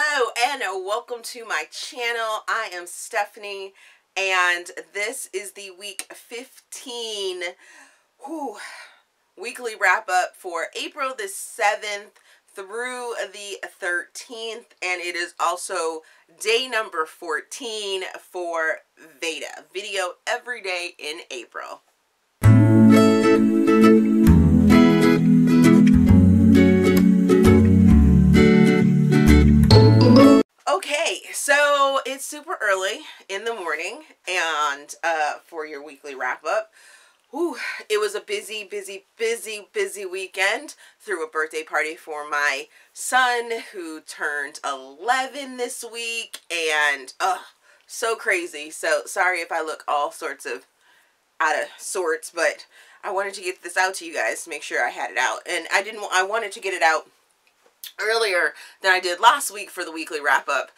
Hello and welcome to my channel. I am Stephanie and this is the week 15 weekly wrap up for April the 7th through the 13th, and it is also day number 14 for VEDA, video every day in April. Okay, so it's super early in the morning, and for your weekly wrap up, it was a busy weekend. Threw a birthday party for my son who turned 11 this week, and so crazy. So sorry if I look all sorts of out of sorts, but I wanted to get this out to you guys to make sure I had it out, and I wanted to get it out earlier than I did last week for the weekly wrap up,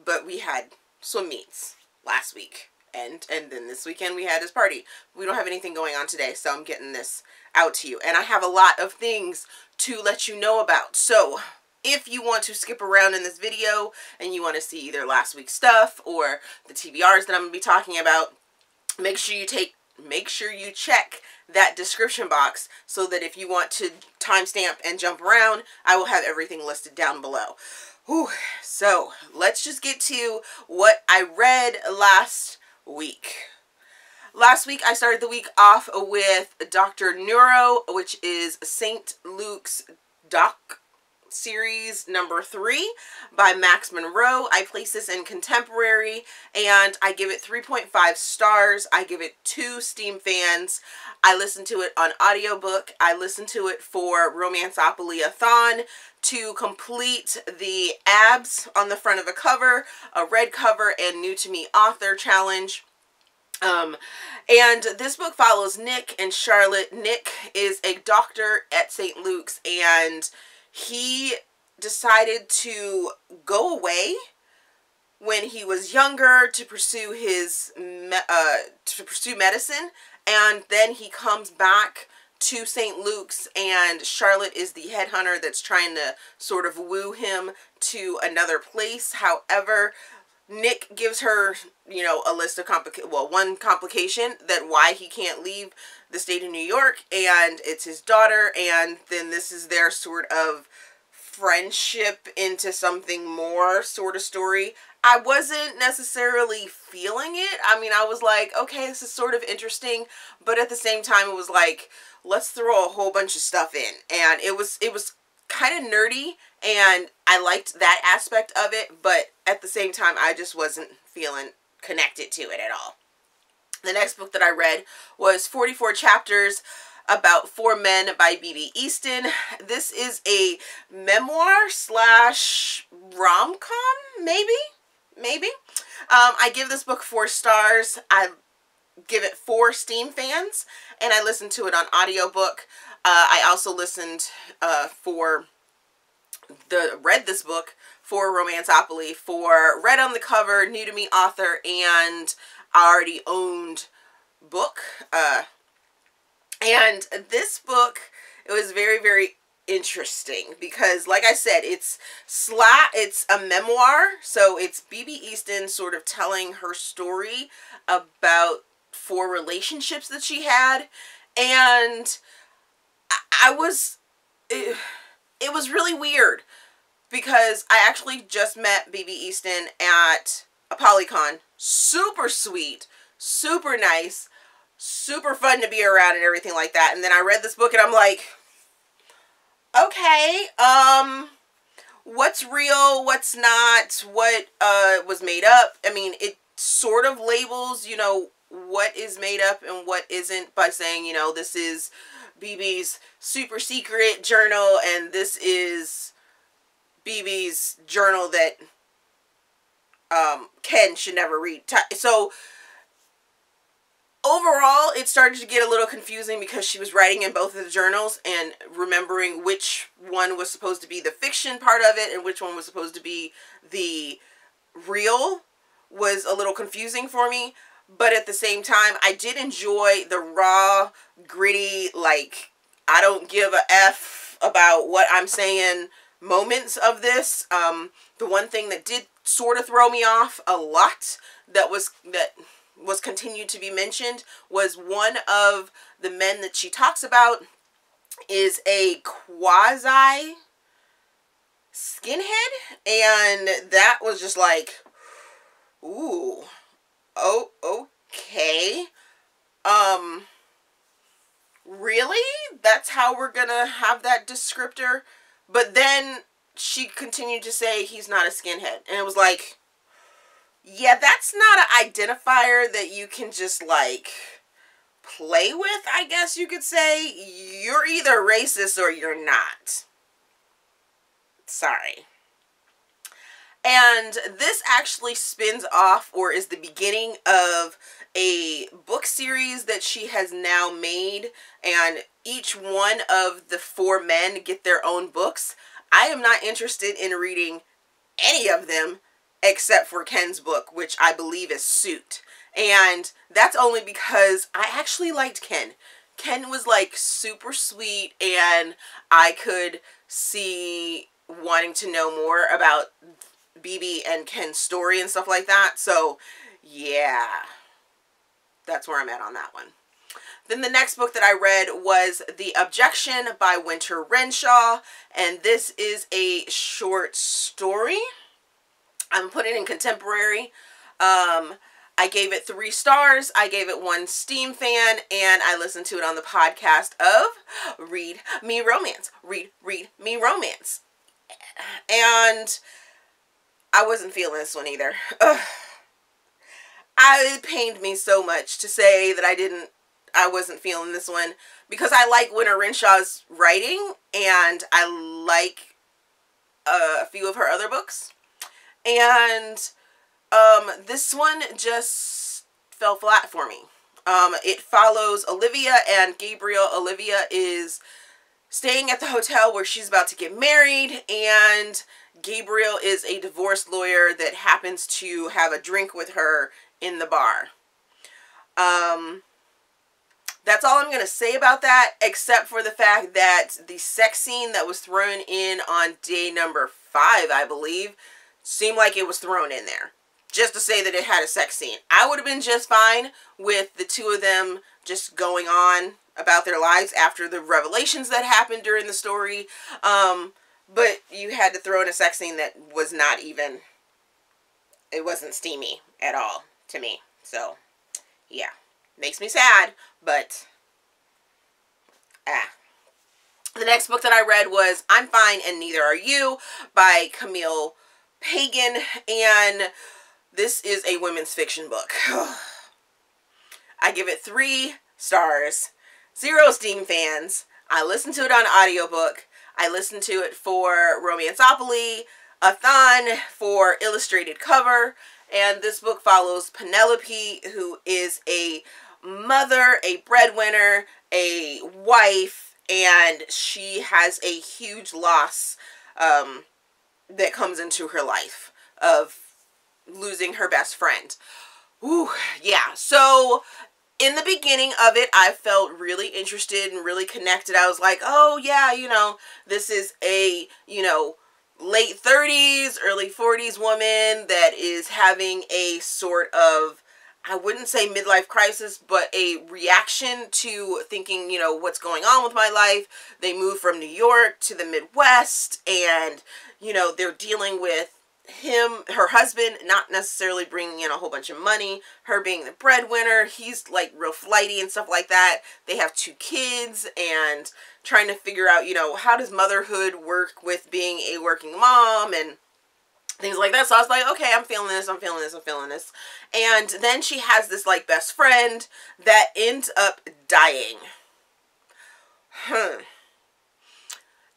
but we had swim meets last week, and then this weekend we had this party. We don't have anything going on today, so I'm getting this out to you, and I have a lot of things to let you know about. So if you want to skip around in this video and you want to see either last week's stuff or the TBRs that I'm going to be talking about, make sure you check that description box so that if you want to timestamp and jump around, I will have everything listed down below. So let's just get to what I read last week. Last week I started the week off with Dr. Neuro, which is St. Luke's Docuseries number 3 by Max Monroe. I place this in contemporary and I give it 3.5 stars. I give it 2 Steam fans. I listened to it on audiobook. I listened to it for Romanceopolyathon to complete the abs on the front of the cover, a red cover, and new to me author challenge. And this book follows Nick and Charlotte. Nick is a doctor at St. Luke's, and he decided to go away when he was younger to pursue his medicine, and then he comes back to St. Luke's, and Charlotte is the headhunter that's trying to sort of woo him to another place. However, Nick gives her, you know, a list of one complication that why he can't leave the state of New York, and it's his daughter, and then this is their sort of friendship into something more sort of story. I wasn't necessarily feeling it. I mean, I was like, okay, this is sort of interesting, but at the same time it was like, let's throw a whole bunch of stuff in, and it was kind of nerdy, and I liked that aspect of it, but at the same time I just wasn't feeling connected to it at all. The next book that I read was 44 Chapters About 4 Men by Easton. This is a memoir slash rom-com, maybe. I give this book 4 stars. I give it 4 Steam fans, and I listened to it on audiobook. I also listened read this book for Romanceopoly for read on the cover, new to me author, and already owned book. And this book, it was very interesting because, like I said, it's a memoir, so it's Easton sort of telling her story about 4 relationships that she had, and it was really weird because I actually just met Easton at a Polycon. Super sweet, super nice, super fun to be around and everything like that. And then I read this book and I'm like, okay, what's real, what's not, what was made up? I mean, it sort of labels, you know, what is made up and what isn't by saying, you know, this is BB's super secret journal and this is BB's journal that Ken should never read. So overall, it started to get a little confusing because she was writing in both of the journals, and remembering which one was supposed to be the fiction part of it and which one was supposed to be the real was a little confusing for me. But at the same time, I did enjoy the raw, gritty, like, I don't give a F about what I'm saying moments of this. The one thing that did sort of throw me off a lot that was continued to be mentioned was one of the men that she talks about is a quasi skinhead, and that was just like, ooh, oh, okay, really? That's how we're gonna have that descriptor? But then she continued to say he's not a skinhead, and it was like, yeah, that's not an identifier that you can just, like, play with, I guess you could say. You're either racist or you're not. Sorry. And this actually spins off, or is the beginning of, a book series that she has now made, and each one of the 4 men get their own books. I am not interested in reading any of them except for Ken's book, which I believe is Suit. And that's only because I actually liked Ken. Ken was like super sweet, and I could see wanting to know more about BB and Ken's story and stuff like that. So yeah, that's where I'm at on that one. Then the next book that I read was The Objection by Winter Renshaw, and this is a short story. I'm putting it in contemporary. I gave it 3 stars. I gave it 1 Steam fan, and I listened to it on the podcast of Read Me Romance. Read Me Romance. And I wasn't feeling this one either. It pained me so much to say that I wasn't feeling this one, because I like Winter Renshaw's writing, and I like a few of her other books. And this one just fell flat for me. It follows Olivia and Gabriel. Olivia is staying at the hotel where she's about to get married, and Gabriel is a divorce lawyer that happens to have a drink with her in the bar. That's all I'm going to say about that, except for the fact that the sex scene that was thrown in on day number 5, I believe, seemed like it was thrown in there just to say that it had a sex scene. I would have been just fine with the 2 of them just going on about their lives after the revelations that happened during the story. But you had to throw in a sex scene that was not even, it wasn't steamy at all to me. So, yeah. Makes me sad, but, The next book that I read was I'm Fine and Neither Are You by Camille Pagan, and this is a women's fiction book. I give it 3 stars, 0 Steam fans. I listened to it on audiobook. I listened to it for Romanceopolyathon for illustrated cover, and this book follows Penelope, who is a mother, a breadwinner, a wife, and she has a huge loss that comes into her life of losing her best friend. Ooh, yeah. So in the beginning of it, I felt really interested and really connected. I was like, oh yeah, you know, this is a, you know, late 30s, early 40s woman that is having a sort of, I wouldn't say midlife crisis, but a reaction to thinking, you know, what's going on with my life. They moved from New York to the Midwest, and, you know, they're dealing with her husband, not necessarily bringing in a whole bunch of money, her being the breadwinner, he's like real flighty and stuff like that. They have 2 kids and trying to figure out, you know, how does motherhood work with being a working mom and things like that. So I was like, okay, I'm feeling this, I'm feeling this, I'm feeling this. And then she has this like best friend that ends up dying.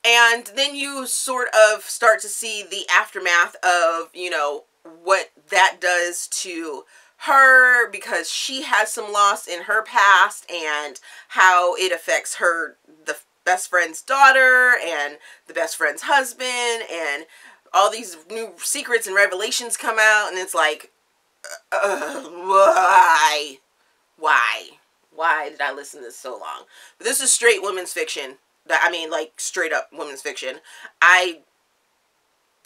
And then you sort of start to see the aftermath of, you know, what that does to her, because she has some loss in her past, and how it affects her, the best friend's daughter, and the best friend's husband, and all these new secrets and revelations come out, and it's like, why? Why did I listen to this so long? But this is straight women's fiction. I mean, like, straight up women's fiction. I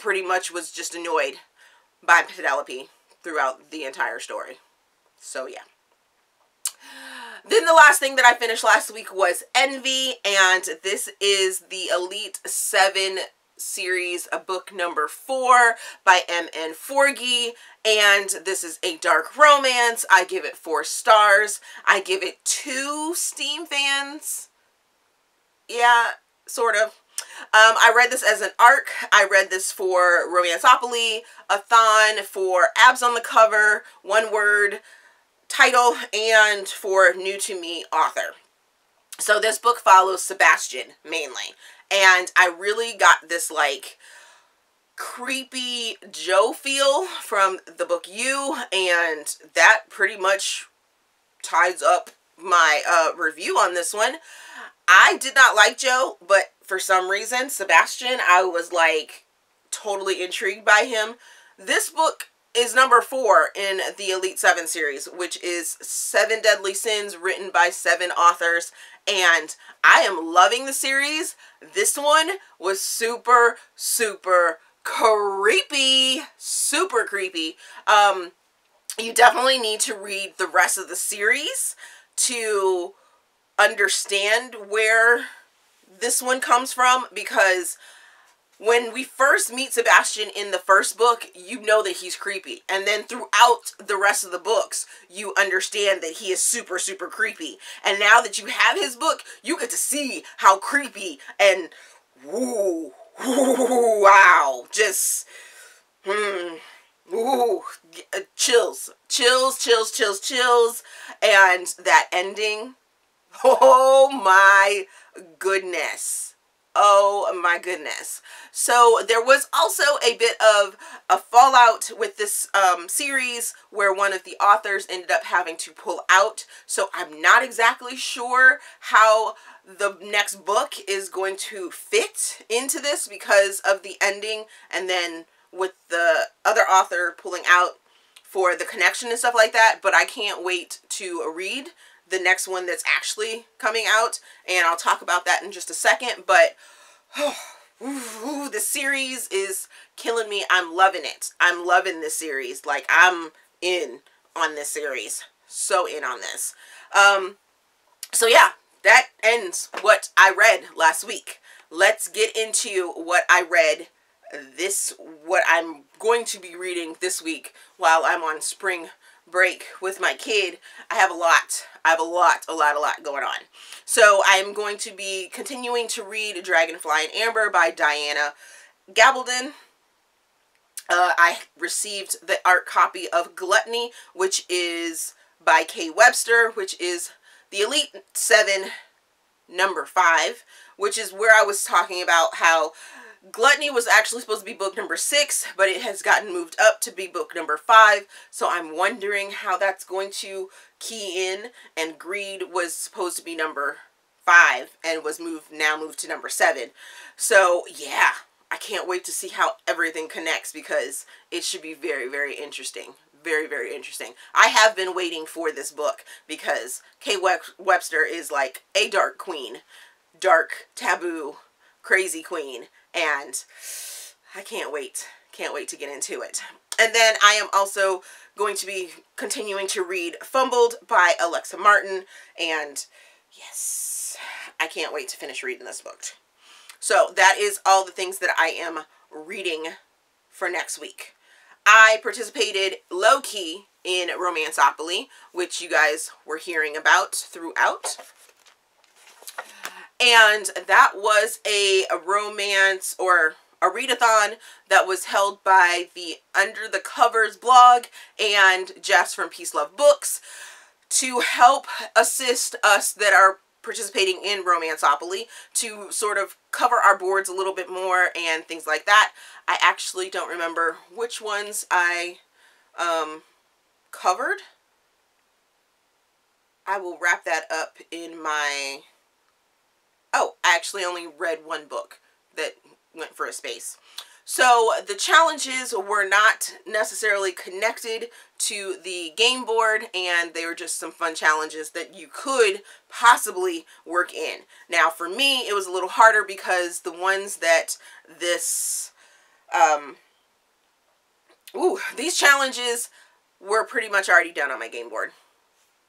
pretty much was just annoyed by Penelope throughout the entire story. So yeah. Then the last thing that I finished last week was Envy, and this is the Elite 7 series, book number 4 by M.N. Forgy, and this is a dark romance. I give it 4 stars. I give it 2 Steam fans. Yeah, sort of. I read this as an arc. I read this for Romanceopolyathon, for Abs on the Cover, one word title, and for new to me author. So this book follows Sebastian mainly, and I really got this like creepy Joe feel from the book You, and that pretty much ties up my review on this one. I did not like Joe, but for some reason Sebastian, I was like totally intrigued by him. This book is number 4 in the Elite 7 series, which is 7 Deadly Sins written by 7 authors, and I am loving the series. This one was super, super creepy. Super creepy. You definitely need to read the rest of the series to understand where this one comes from, because when we first meet Sebastian in the first book, you know that he's creepy. And then throughout the rest of the books, you understand that he is super, super creepy. And now that you have his book, you get to see how creepy and woo, wow, just, ooh, chills. Chills, chills, chills, chills. And that ending, oh my goodness. Oh my goodness. So there was also a bit of a fallout with this series where one of the authors ended up having to pull out. So I'm not exactly sure how the next book is going to fit into this because of the ending, and then with the other author pulling out for the connection and stuff like that. But I can't wait to read the next one that's actually coming out, and I'll talk about that in just a second. But the series is killing me. I'm loving it. I'm loving this series. Like, I'm in on this series. So in on this. So yeah, that ends what I read last week. Let's get into what I read what I'm going to be reading this week while I'm on spring break with my kid. I have a lot going on. So I'm going to be continuing to read Dragonfly and Amber by Diana Gabaldon. I received the art copy of Gluttony, which is by Webster, which is the Elite 7 number 5, which is where I was talking about how Gluttony was actually supposed to be book number 6, but it has gotten moved up to be book number 5. So I'm wondering how that's going to key in. And Greed was supposed to be number 5 and was now moved to number 7. So yeah, I can't wait to see how everything connects, because it should be very, very interesting. Very, very interesting. I have been waiting for this book because Webster is like a dark queen. Dark, taboo, crazy queen. And I can't wait. Can't wait to get into it. And then I am also going to be continuing to read Fumbled by Alexa Martin. And yes, I can't wait to finish reading this book. So that is all the things that I am reading for next week. I participated low-key in Romanceopoly, which you guys were hearing about throughout. And that was a romance or a readathon that was held by the Under the Covers blog and Jess from Peace Love Books to help assist us that are participating in Romanceopoly to sort of cover our boards a little bit more and things like that. I actually don't remember which ones I covered. I will wrap that up in my... Oh, I actually only read one book that went for a space. So the challenges were not necessarily connected to the game board, and they were just some fun challenges that you could possibly work in. Now for me, it was a little harder because the ones that this These challenges were pretty much already done on my game board,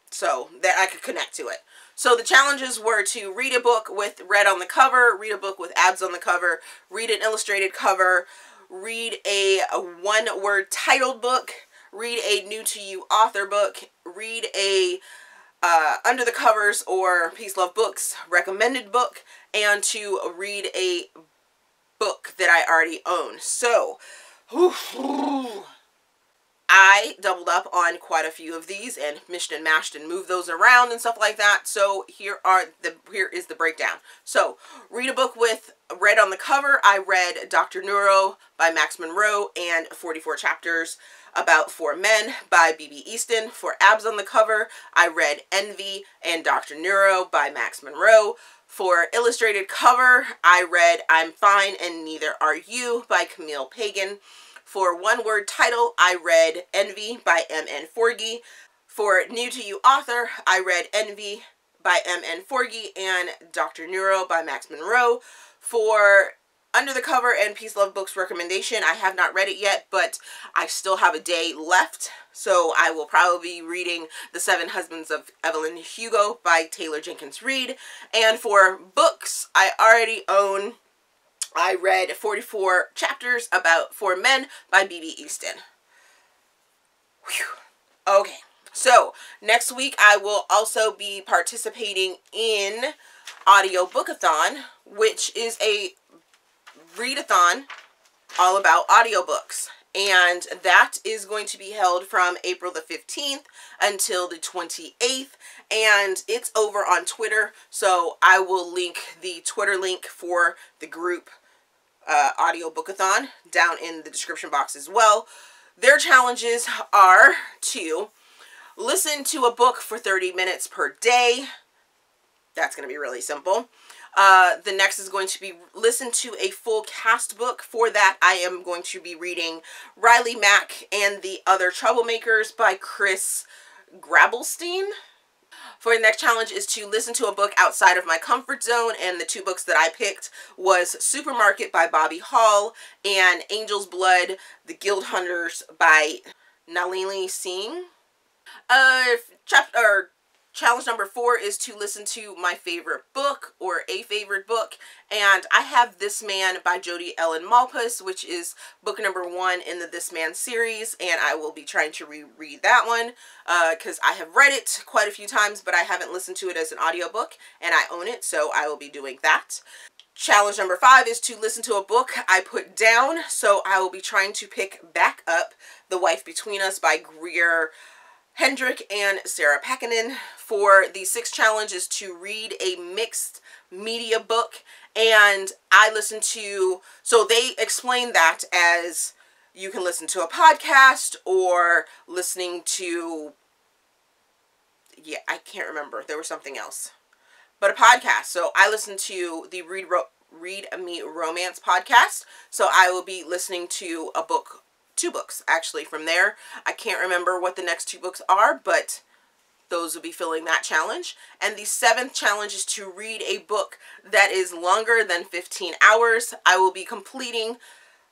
so that I could connect to it. So the challenges were to read a book with red on the cover, read a book with abs on the cover, read an illustrated cover, read a one-word titled book, read a new to you author book, read a under the covers or Peace Love Books recommended book, and to read a book that I already own. So I doubled up on quite a few of these and mished and mashed and moved those around and stuff like that. So here is the breakdown. So read a book with red on the cover. I read Dr. Neuro by Max Monroe and 44 Chapters About 4 Men by B.B. Easton. For abs on the cover, I read Envy and Dr. Neuro by Max Monroe. For illustrated cover, I read I'm Fine and Neither Are You by Camille Pagan. For one-word title, I read Envy by M.N. Forgy. For new to you author, I read Envy by M.N. Forgy and Dr. Neuro by Max Monroe. For under the cover and Peace Love Books recommendation, I have not read it yet, but I still have a day left, so I will probably be reading The 7 Husbands of Evelyn Hugo by Taylor Jenkins Reid. And for books I already own, I read 44 Chapters About 4 Men by B.B. Easton. Whew. Okay, so next week I will also be participating in Audiobookathon, which is a readathon all about audiobooks. And that is going to be held from April the 15th until the 28th. And it's over on Twitter, so I will link the Twitter link for the group Audiobookathon down in the description box as well. Their challenges are to listen to a book for 30 minutes per day. That's going to be really simple. The next is going to be listen to a full cast book. For that, I am going to be reading Riley Mack and the Other Troublemakers by Chris Gabaldon. For the next challenge is to listen to a book outside of my comfort zone, and the 2 books that I picked was Supermarket by Bobby Hall and Angel's Blood, The Guild Hunters by Nalini Singh. Challenge number 4 is to listen to my favorite book or a favorite book, and I have This Man by Jodi Ellen Malpass, which is book number 1 in the This Man series, and I will be trying to reread that one because I have read it quite a few times, but I haven't listened to it as an audiobook, and I own it, so I will be doing that. Challenge number 5 is to listen to a book I put down, so I will be trying to pick back up The Wife Between Us by Greer Hendrick and Sarah Pagan. For the 6th challenge is to read a mixed media book, and I listen to, so they explain that as you can listen to a podcast or listening to, yeah, I can't remember, there was something else, but a podcast. So I listen to the Read Me Romance podcast, so I will be listening to a book, 2 books actually from there. I can't remember what the next 2 books are, but those will be filling that challenge. And the 7th challenge is to read a book that is longer than 15 hours. I will be completing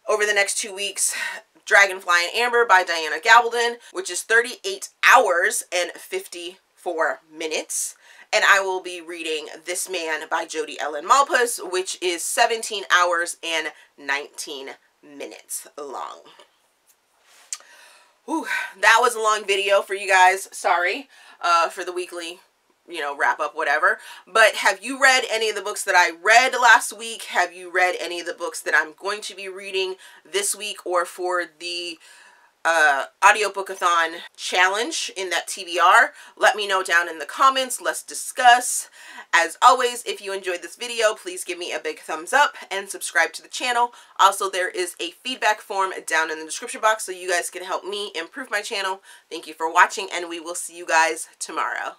over the next 2 weeks Dragonfly and Amber by Diana Gabaldon, which is 38 hours and 54 minutes. And I will be reading This Man by Jodi Ellen Malpass, which is 17 hours and 19 minutes long. Ooh, that was a long video for you guys. Sorry for the weekly, wrap up, whatever. But have you read any of the books that I read last week? Have you read any of the books that I'm going to be reading this week or for the Audiobookathon challenge in that TBR? Let me know down in the comments. Let's discuss. As always, if you enjoyed this video, please give me a big thumbs up and subscribe to the channel. Also, there is a feedback form down in the description box so you guys can help me improve my channel. Thank you for watching, and we will see you guys tomorrow.